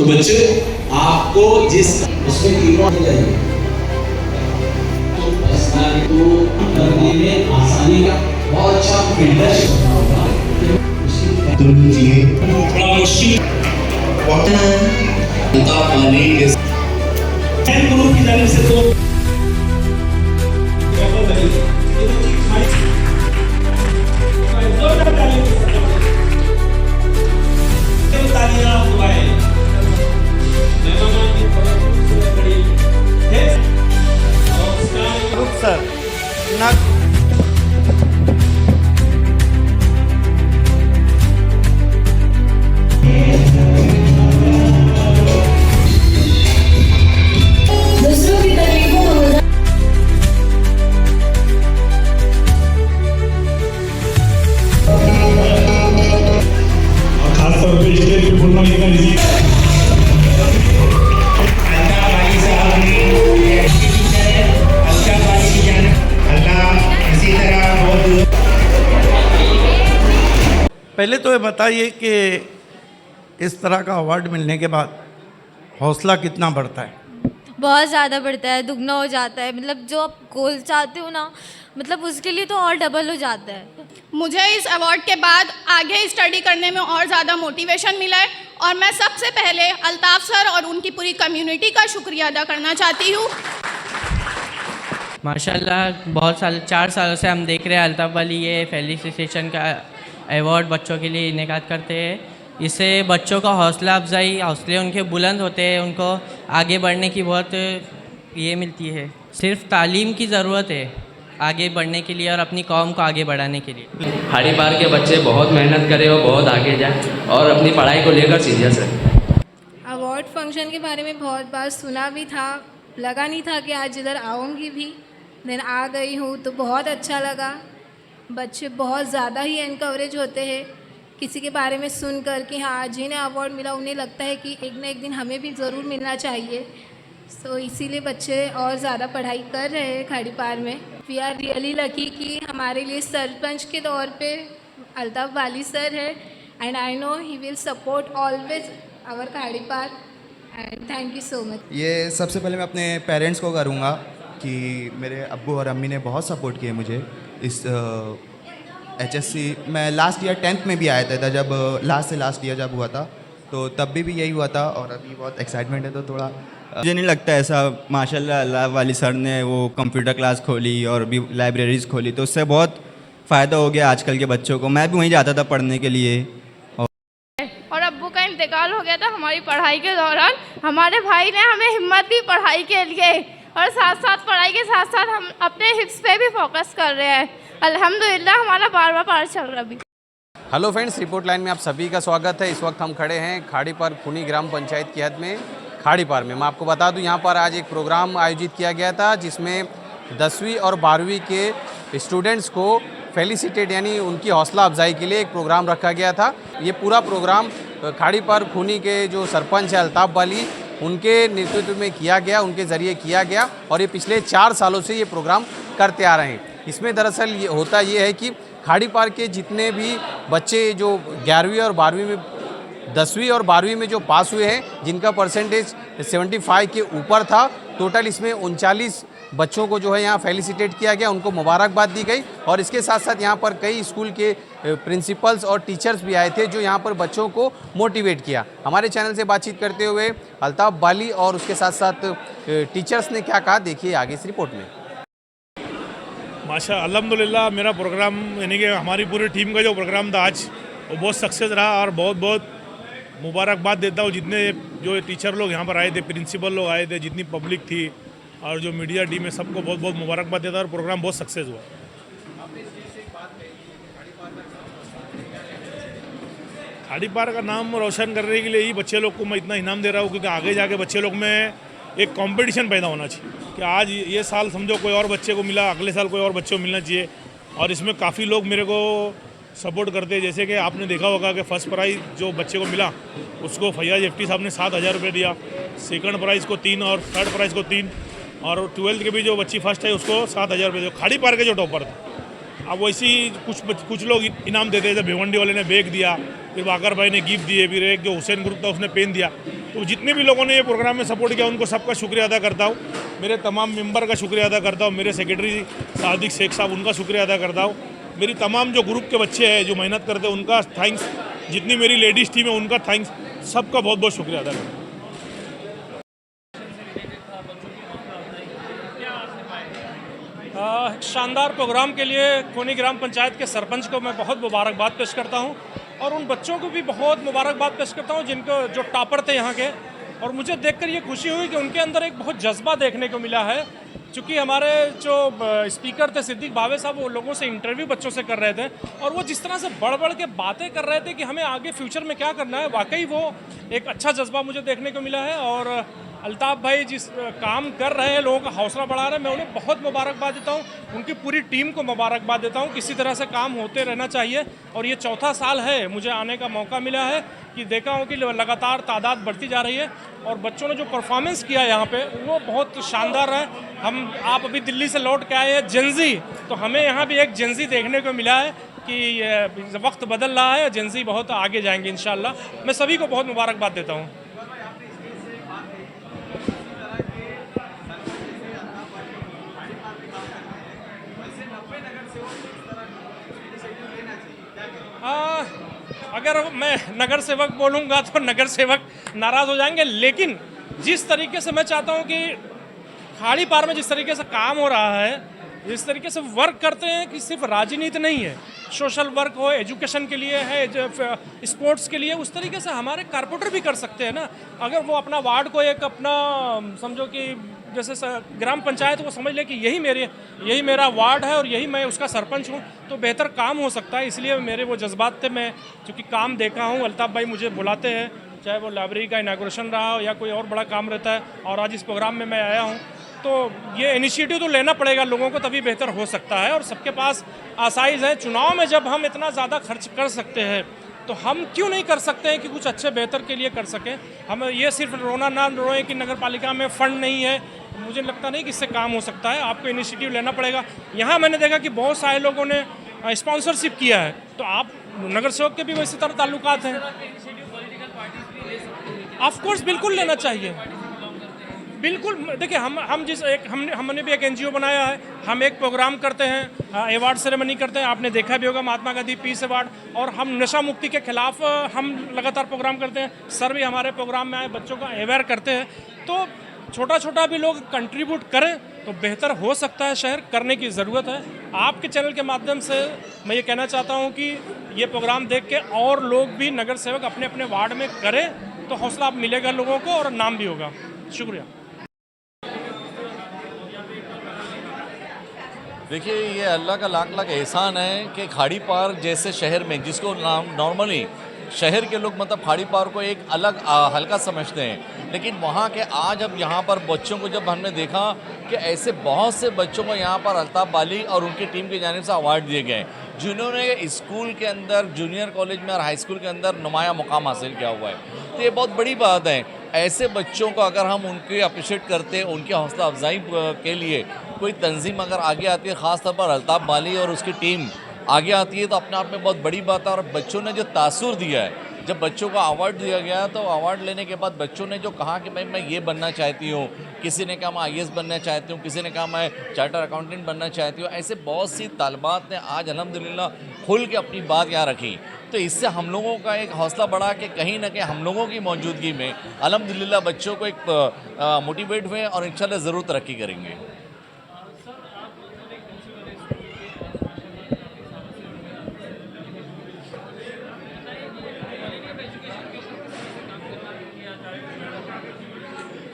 तो बच्चे आपको जिस उसमें तीनों आने चाहिए तो पर्सनालिटी को करने में आसानी का बहुत अच्छा फीडबैक होगा। तुम जी थोड़ा मुश्किल पहुंचना है पानी के गुरु की जाने से तो सर ना दूसरों की तकलीफों को और खास तौर पे स्टेज पे बोलना इतना इजी पहले तो ये बताइए कि इस तरह का अवार्ड मिलने के बाद हौसला कितना बढ़ता है? बहुत ज़्यादा बढ़ता है, दुगना हो जाता है। मतलब जो आप गोल चाहते हो ना, मतलब उसके लिए तो और डबल हो जाता है। मुझे इस अवार्ड के बाद आगे स्टडी करने में और ज़्यादा मोटिवेशन मिला है और मैं सबसे पहले अल्ताफ़ सर और उनकी पूरी कम्युनिटी का शुक्रिया अदा करना चाहती हूँ। माशाल्लाह बहुत साल 4 सालों से हम देख रहे हैं अल्ताफ़ वाली ये फेलिसिटेशन का अवार्ड बच्चों के लिए इनेकाद करते हैं। इससे बच्चों का हौसला अफजाई, हौसले उनके बुलंद होते हैं, उनको आगे बढ़ने की बहुत ये मिलती है। सिर्फ तालीम की ज़रूरत है आगे बढ़ने के लिए और अपनी कौम को आगे बढ़ाने के लिए। खाड़ी पार के बच्चे बहुत मेहनत करें और बहुत आगे जाए और अपनी पढ़ाई को लेकर सीरियस रहे। अवार्ड फंक्शन के बारे में बहुत बार सुना भी था, लगा नहीं था कि आज इधर आऊँगी भी, देन आ गई हूँ तो बहुत अच्छा लगा। बच्चे बहुत ज़्यादा ही एनकरेज होते हैं किसी के बारे में सुनकर कि हाँ जिन्हें अवार्ड मिला उन्हें लगता है कि एक ना एक दिन हमें भी ज़रूर मिलना चाहिए। सो इसीलिए बच्चे और ज़्यादा पढ़ाई कर रहे हैं खाड़ी पार में। वी आर रियली लकी कि हमारे लिए सरपंच के तौर पे अल्ताफ़ वाली सर है and I know he will support always our खाड़ी पार and thank you so much. ये सबसे पहले मैं अपने पेरेंट्स को करूँगा कि मेरे अब्बू और अम्मी ने बहुत सपोर्ट किए मुझे इस HSC। मैं लास्ट ईयर 10th में भी आया था जब लास्ट ईयर जब हुआ था तो तब भी यही हुआ था और अभी बहुत एक्साइटमेंट है। तो थोड़ा मुझे नहीं लगता ऐसा, माशाल्लाह अल्लाह वाली सर ने वो कंप्यूटर क्लास खोली और भी लाइब्रेरीज़ खोली तो उससे बहुत फ़ायदा हो गया आजकल के बच्चों को। मैं भी वहीं जाता था पढ़ने के लिए। और अब्बू का इंतकाल हो गया था हमारी पढ़ाई के दौरान। हमारे भाई ने हमें हिम्मत दी पढ़ाई के लिए और साथ साथ पढ़ाई के साथ साथ हम अपने हिप्स पे भी फोकस कर रहे हैं। अल्हम्दुलिल्लाह हमारा बार पार चल रहा है। हेलो फ्रेंड्स, रिपोर्ट लाइन में आप सभी का स्वागत है। इस वक्त हम खड़े हैं खाड़ी पार खूनी ग्राम पंचायत की हद में खाड़ी पार में। मैं आपको बता दूं यहाँ पर आज एक प्रोग्राम आयोजित किया गया था जिसमें 10वीं और 12वीं के स्टूडेंट्स को फेलिसिटेट यानी उनकी हौसला अफजाई के लिए एक प्रोग्राम रखा गया था। ये पूरा प्रोग्राम खाड़ी पार खूनी के जो सरपंच है अल्ताफ़ वाली उनके नेतृत्व में किया गया, उनके ज़रिए किया गया और ये पिछले 4 सालों से ये प्रोग्राम करते आ रहे हैं। इसमें दरअसल ये होता ये है कि खाड़ी पार के जितने भी बच्चे जो 11वीं और 12वीं में 10वीं और 12वीं में जो पास हुए हैं जिनका परसेंटेज 75 के ऊपर था, टोटल इसमें 39 बच्चों को जो है यहाँ फेलिसिटेट किया गया, उनको मुबारकबाद दी गई। और इसके साथ साथ यहाँ पर कई स्कूल के प्रिंसिपल्स और टीचर्स भी आए थे जो यहाँ पर बच्चों को मोटिवेट किया। हमारे चैनल से बातचीत करते हुए अल्ताफ़ वाली और उसके साथ साथ टीचर्स ने क्या कहा, देखिए आगे इस रिपोर्ट में। माशा अल्हम्दुलिल्लाह मेरा प्रोग्राम यानी कि हमारी पूरी टीम का जो प्रोग्राम था आज वो बहुत सक्सेस रहा और बहुत बहुत मुबारकबाद देता हूँ जितने जो टीचर लोग यहाँ पर आए थे, प्रिंसिपल लोग आए थे, जितनी पब्लिक थी और जो मीडिया टीम है, सबको बहुत बहुत मुबारकबाद देता है और प्रोग्राम बहुत सक्सेस हुआ। खाड़ी पार का नाम रोशन करने के लिए ही बच्चे लोग को मैं इतना इनाम दे रहा हूँ क्योंकि आगे जाके बच्चे लोग में एक कंपटीशन पैदा होना चाहिए कि आज ये साल समझो कोई और बच्चे को मिला, अगले साल कोई और बच्चे को मिलना चाहिए। और इसमें काफ़ी लोग मेरे को सपोर्ट करते हैं। जैसे कि आपने देखा होगा कि फर्स्ट प्राइज़ जो बच्चे को मिला उसको फैयाज एफ्टी साहब ने 7,000 रुपये दिया, सेकंड प्राइज़ को 3 और थर्ड प्राइज़ को 3 और 12th के भी जो बच्ची फर्स्ट है उसको 7,000 रुपये दिया। खाड़ी पार के जो टॉपर था। अब वैसे ही कुछ लोग इनाम देते हैं। जब भिवंडी वाले ने बैग दिया, फिर वाकर भाई ने गिफ्ट दिए, फिर एक जो हुसैन ग्रुप था उसने पेन दिया। तो जितने भी लोगों ने ये प्रोग्राम में सपोर्ट किया उनको सबका शुक्रिया अदा करता हूँ। मेरे तमाम मेंबर का शुक्रिया अदा करता हूँ, मेरे सेक्रेटरी सादिक शेख साहब उनका शुक्रिया अदा करता हूँ, मेरी तमाम जो ग्रुप के बच्चे हैं जो मेहनत करते हैं उनका थैंक्स, जितनी मेरी लेडीज़ टीम है उनका थैंक्स, सबका बहुत बहुत शुक्रिया अदा करता हूँ। शानदार प्रोग्राम के लिए खूनी ग्राम पंचायत के सरपंच को मैं बहुत मुबारकबाद पेश करता हूं और उन बच्चों को भी बहुत मुबारकबाद पेश करता हूं जिनको जो टॉपर थे यहाँ के। और मुझे देखकर ये खुशी हुई कि उनके अंदर एक बहुत जज्बा देखने को मिला है। चूँकि हमारे जो स्पीकर थे सिद्दीक भावे साहब, वो लोगों से इंटरव्यू बच्चों से कर रहे थे और वो जिस तरह से बढ़ बढ़ के बातें कर रहे थे कि हमें आगे फ्यूचर में क्या करना है, वाकई वो एक अच्छा जज्बा मुझे देखने को मिला है। और अल्ताफ़ भाई जिस काम कर रहे हैं, लोगों का हौसला बढ़ा रहे हैं, मैं उन्हें बहुत मुबारकबाद देता हूँ, उनकी पूरी टीम को मुबारकबाद देता हूँ। किसी तरह से काम होते रहना चाहिए और ये चौथा साल है मुझे आने का मौका मिला है कि देखा हूँ कि लगातार तादाद बढ़ती जा रही है और बच्चों ने जो परफॉर्मेंस किया यहाँ पे वो बहुत शानदार है। आप अभी दिल्ली से लौट के आए हैं जेंजी, तो हमें यहाँ भी एक जेंजी देखने को मिला है कि वक्त बदल रहा है, जेंजी बहुत आगे जाएंगे इंशाल्लाह। मैं सभी को बहुत मुबारकबाद देता हूँ। अगर मैं नगर सेवक बोलूँगा तो नगर सेवक नाराज़ हो जाएंगे, लेकिन जिस तरीके से मैं चाहता हूँ कि खाड़ी पार में जिस तरीके से काम हो रहा है, जिस तरीके से वर्क करते हैं कि सिर्फ राजनीति नहीं है, सोशल वर्क हो, एजुकेशन के लिए है, स्पोर्ट्स के लिए, उस तरीके से हमारे कारपोरेटर भी कर सकते हैं ना। अगर वो अपना वार्ड को एक अपना समझो कि जैसे ग्राम पंचायत को समझ ले कि यही मेरा वार्ड है और यही मैं उसका सरपंच हूँ, तो बेहतर काम हो सकता है। इसलिए मेरे वो जज्बात थे, मैं चूँकि काम देखा हूँ, अल्ताफ़ भाई मुझे बुलाते हैं, चाहे वो लाइब्रेरी का इनाग्रेशन रहा हो या कोई और बड़ा काम रहता है, और आज इस प्रोग्राम में मैं आया हूँ, तो ये इनिशिएटिव तो लेना पड़ेगा लोगों को, तभी बेहतर हो सकता है। और सबके पास आसाइज़ है। चुनाव में जब हम इतना ज़्यादा खर्च कर सकते हैं तो हम क्यों नहीं कर सकते हैं कि कुछ अच्छे बेहतर के लिए कर सकें। हम ये सिर्फ रोना ना रोएं कि नगर पालिका में फ़ंड नहीं है, मुझे लगता नहीं कि इससे काम हो सकता है। आपको इनिशिएटिव लेना पड़ेगा। यहाँ मैंने देखा कि बहुत सारे लोगों ने स्पॉन्सरशिप किया है, तो आप नगर सेवक के भी वैसे तरह ताल्लुकात हैं, ऑफ कोर्स बिल्कुल लेना चाहिए। बिल्कुल देखिए, हमने भी एक एनजीओ बनाया है, हम एक प्रोग्राम करते हैं, अवार्ड सेरेमनी करते हैं, आपने देखा भी होगा महात्मा गांधी पीस अवार्ड, और हम नशा मुक्ति के खिलाफ हम लगातार प्रोग्राम करते हैं। सर भी हमारे प्रोग्राम में आए, बच्चों का अवेयर करते हैं। तो छोटा छोटा भी लोग कंट्रीब्यूट करें तो बेहतर हो सकता है, शहर करने की ज़रूरत है। आपके चैनल के माध्यम से मैं ये कहना चाहता हूँ कि ये प्रोग्राम देख के और लोग भी नगर सेवक अपने अपने वार्ड में करें, तो हौसला मिलेगा लोगों को और नाम भी होगा। शुक्रिया। देखिए, ये अल्लाह का लाख लाख एहसान है कि खाड़ी पार जैसे शहर में, जिसको नॉर्मली शहर के लोग मतलब खाड़ी पार को एक अलग हल्का समझते हैं, लेकिन वहाँ के आज अब यहाँ पर बच्चों को जब हमने देखा कि ऐसे बहुत से बच्चों को यहाँ पर अल्ताफ़ बाली और उनकी टीम की जानिब से अवार्ड दिए गए जिन्होंने स्कूल के अंदर, जूनियर कॉलेज में और हाई स्कूल के अंदर नुमाया मुकाम हासिल किया हुआ है। तो ये बहुत बड़ी बात है। ऐसे बच्चों को अगर हम उनके अप्रिशिएट करते हैं, उनकी हौसला अफजाई के लिए कोई तंजीम अगर आगे आती है, ख़ास तौर पर अल्ताफ़ बाली और उसकी टीम आगे आती है, तो अपने आप में बहुत बड़ी बात है। और बच्चों ने जो तासुर दिया है, जब बच्चों को अवार्ड दिया गया तो अवार्ड लेने के बाद बच्चों ने जो कहा कि भाई मैं ये बनना चाहती हूँ, किसी ने कहा मैं IAS बनना चाहती हूँ, किसी ने कहा मैं चार्टर अकाउंटेंट बनना चाहती हूँ, ऐसे बहुत सी तालिबात ने आज अल्हम्दुलिल्लाह खुल के अपनी बात यहाँ रखी। तो इससे हम लोगों का एक हौसला बढ़ा कि कहीं ना कहीं हम लोगों की मौजूदगी में अल्हम्दुलिल्लाह बच्चों को एक मोटिवेट हुए और इंशाल्लाह ज़रूर तरक्की करेंगे।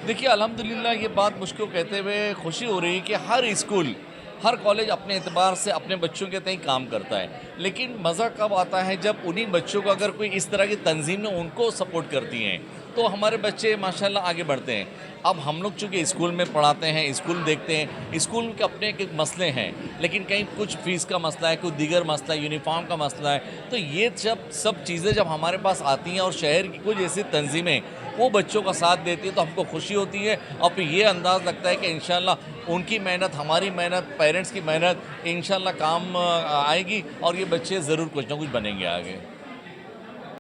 देखिए, अल्हम्दुलिल्लाह ये बात मुझको कहते हुए खुशी हो रही है कि हर स्कूल, हर कॉलेज अपने एतबार से अपने बच्चों के तय काम करता है, लेकिन मज़ा कब आता है जब उन्हीं बच्चों को अगर कोई इस तरह की तंजीमें उनको सपोर्ट करती हैं, तो हमारे बच्चे माशाल्लाह आगे बढ़ते हैं। अब हम लोग चूँकि स्कूल में पढ़ाते हैं, स्कूल देखते हैं, स्कूल के अपने एक मसले हैं, लेकिन कहीं कुछ फ़ीस का मसला है, कुछ दीगर मसला है, यूनिफॉर्म का मसला है। तो ये सब चीज़ें जब हमारे पास आती हैं और शहर की कुछ ऐसी तंजीमें वो बच्चों का साथ देती है, तो हमको खुशी होती है और फिर ये अंदाज़ लगता है कि इंशाल्लाह उनकी मेहनत, हमारी मेहनत, पेरेंट्स की मेहनत इंशाल्लाह काम आएगी और ये बच्चे ज़रूर कुछ ना कुछ बनेंगे आगे।